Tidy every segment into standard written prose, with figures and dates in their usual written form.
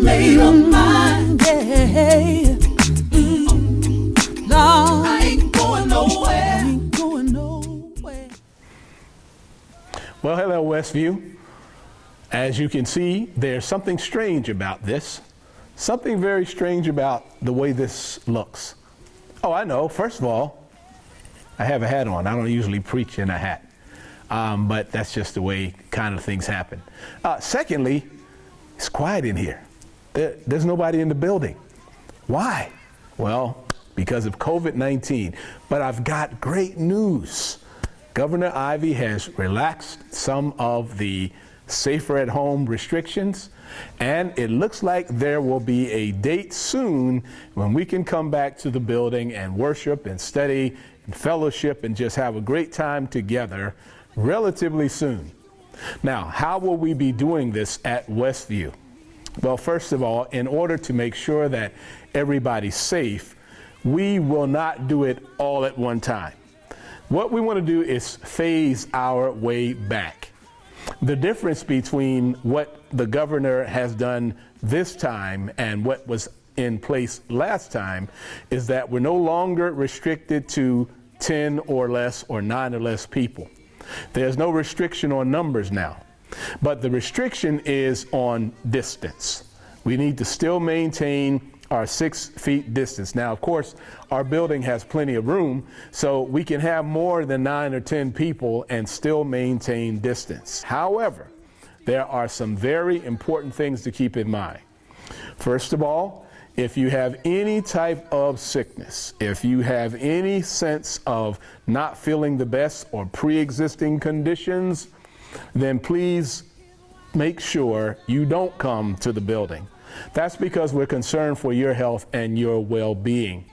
made up mind. Yeah. No, I ain't going nowhere. ain't going nowhere. Well, hello, Westview. As you can see, there's something strange about this. Something very strange about the way this looks. Oh, I know. First of all, I have a hat on. I don't usually preach in a hat, but that's just the way kind of things happen. Secondly, it's quiet in here. There's nobody in the building. Why? Well, because of COVID-19. But I've got great news. Governor Ivey has relaxed some of the safer at home restrictions, and it looks like there will be a date soon when we can come back to the building and worship and study and fellowship and just have a great time together relatively soon. Now, how will we be doing this at Westview? Well, first of all, in order to make sure that everybody's safe, we will not do it all at one time. What we want to do is phase our way back. The difference between what the governor has done this time and what was in place last time is that we're no longer restricted to 10 or less or 9 or less people. There's no restriction on numbers now, but the restriction is on distance. We need to still maintain our 6 feet distance. Now, of course, our building has plenty of room, so we can have more than 9 or 10 people and still maintain distance. However, there are some very important things to keep in mind. First of all, if you have any type of sickness, if you have any sense of not feeling the best or pre-existing conditions, then please make sure you don't come to the building. That's because we're concerned for your health and your well-being.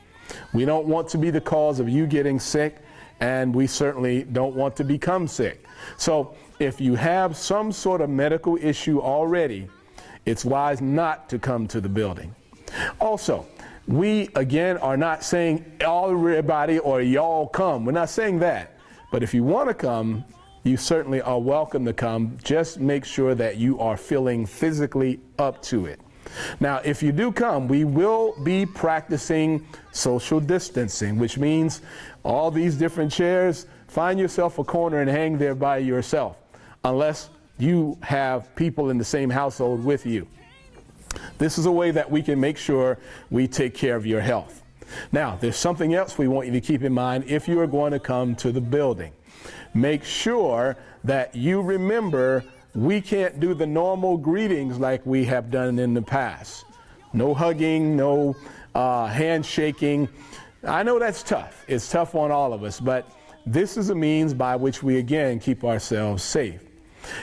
We don't want to be the cause of you getting sick, and we certainly don't want to become sick. So if you have some sort of medical issue already, it's wise not to come to the building. Also, we again are not saying everybody or y'all come. We're not saying that. But if you want to come, you certainly are welcome to come. Just make sure that you are feeling physically up to it. Now, if you do come, we will be practicing social distancing, which means all these different chairs, find yourself a corner and hang there by yourself, unless you have people in the same household with you. This is a way that we can make sure we take care of your health. Now, there's something else we want you to keep in mind if you are going to come to the building. Make sure that you remember we can't do the normal greetings like we have done in the past. No hugging, no handshaking. I know that's tough. It's tough on all of us, but this is a means by which we again keep ourselves safe.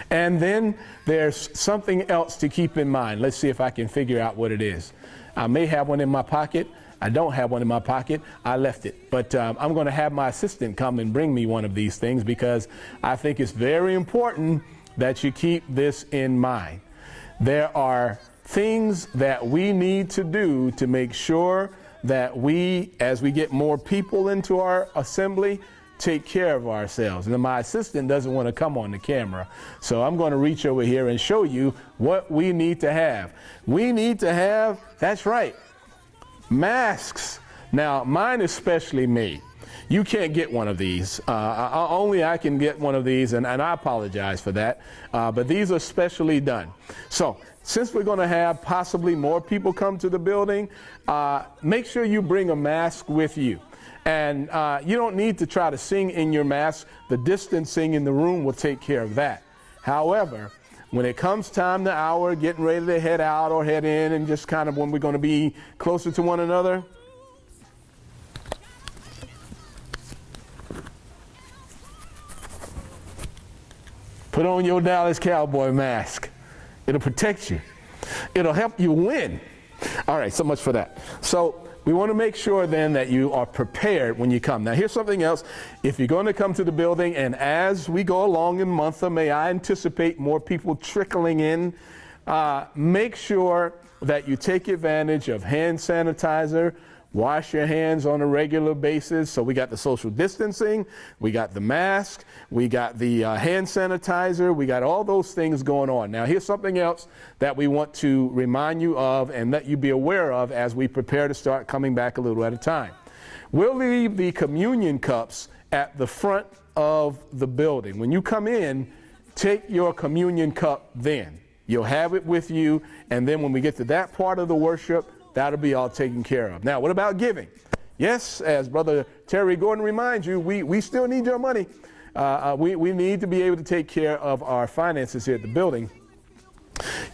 And then there's something else to keep in mind. Let's see if I can figure out what it is. I may have one in my pocket. I don't have one in my pocket. I left it. But I'm going to have my assistant come and bring me one of these things because I think it's very important that you keep this in mind. There are things that we need to do to make sure that we, as we get more people into our assembly, take care of ourselves. And my assistant doesn't want to come on the camera, so I'm going to reach over here and show you what we need to have. We need to have, that's right, masks. Now, mine is specially made. You can't get one of these. Only I can get one of these, and I apologize for that. But these are specially done. So since we're going to have possibly more people come to the building, make sure you bring a mask with you. And you don't need to try to sing in your mask. The distancing in the room will take care of that. However, when it comes time the hour, getting ready to head out or head in, and just kind of when we're going to be closer to one another, put on your Dallas Cowboy mask. It'll protect you. It'll help you win. All right, so much for that. So we want to make sure then that you are prepared when you come. Now, here's something else. If you're going to come to the building, and as we go along in the month of May, I anticipate more people trickling in, make sure that you take advantage of hand sanitizer, Wash your hands on a regular basis. So we got the social distancing, we got the mask, we got the hand sanitizer, we got all those things going on. Now here's something else that we want to remind you of and let you be aware of as we prepare to start coming back a little at a time. We'll leave the communion cups at the front of the building. When you come in, take your communion cup then. You'll have it with you, and then when we get to that part of the worship, that'll be all taken care of. Now, what about giving? Yes, as Brother Terry Gordon reminds you, we still need your money. We need to be able to take care of our finances here at the building.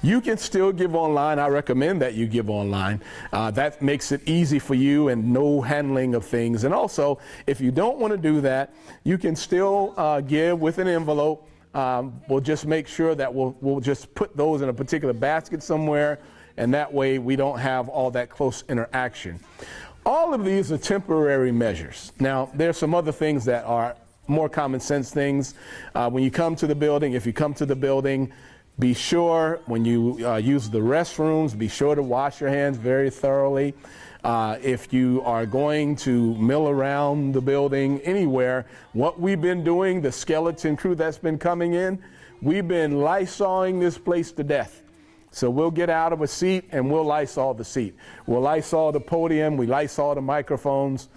You can still give online. I recommend that you give online. That makes it easy for you and no handling of things. And also, if you don't want to do that, you can still give with an envelope. We'll just make sure that we'll just put those in a particular basket somewhere, and that way we don't have all that close interaction. All of these are temporary measures. Now, there's some other things that are more common sense things. When you come to the building, if you come to the building, be sure when you use the restrooms, be sure to wash your hands very thoroughly. If you are going to mill around the building anywhere, what we've been doing, the skeleton crew that's been coming in, we've been Lysoling this place to death. So we'll get out of a seat and we'll Lysol the seat. We'll Lysol the podium, we Lysol the microphones.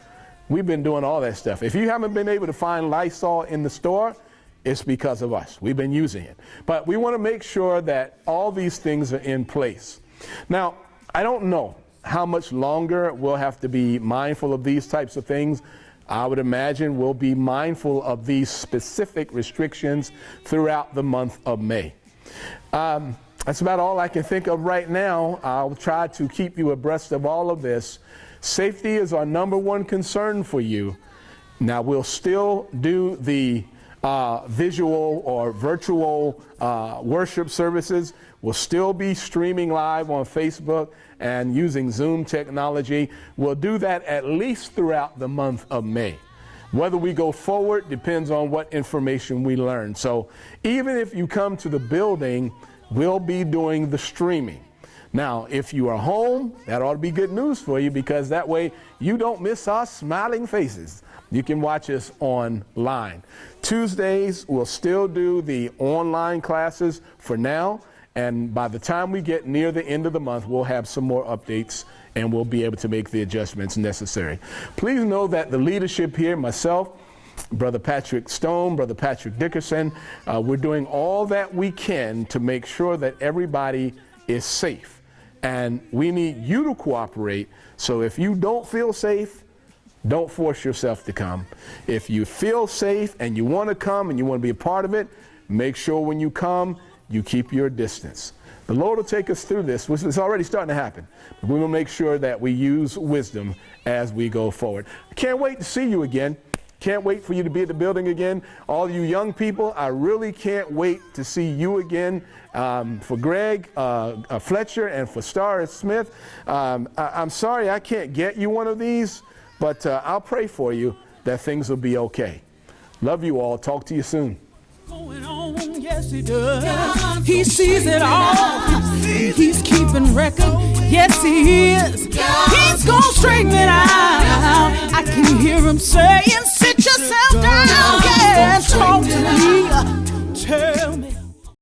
We've been doing all that stuff. If you haven't been able to find Lysol in the store, it's because of us. We've been using it. But we want to make sure that all these things are in place. Now, I don't know how much longer we'll have to be mindful of these types of things. I would imagine we'll be mindful of these specific restrictions throughout the month of May. That's about all I can think of right now. I'll try to keep you abreast of all of this. Safety is our number one concern for you. Now, we'll still do the visual or virtual worship services. We'll still be streaming live on Facebook and using Zoom technology. We'll do that at least throughout the month of May. Whether we go forward depends on what information we learn. So even if you come to the building, we'll be doing the streaming. Now, if you are home, that ought to be good news for you, because that way you don't miss our smiling faces. You can watch us online. Tuesdays, we'll still do the online classes for now. And by the time we get near the end of the month, we'll have some more updates and we'll be able to make the adjustments necessary. Please know that the leadership here, myself, Brother Patrick Stone, Brother Patrick Dickerson, we're doing all that we can to make sure that everybody is safe. And we need you to cooperate. So if you don't feel safe, don't force yourself to come. If you feel safe and you want to come and you want to be a part of it, make sure when you come, you keep your distance. The Lord will take us through this, which is already starting to happen. We will make sure that we use wisdom as we go forward. I can't wait to see you again. Can't wait for you to be at the building again. All you young people, I really can't wait to see you again. For Greg Fletcher and for Star Smith, I'm sorry I can't get you one of these, but I'll pray for you that things will be okay. Love you all. Talk to you soon. Going on, yes he does. He sees it all. He's keeping record. Yes he is. He's gonna straighten it out. I can hear him saying, sit yourself down. Yeah, talk to me. Tell me.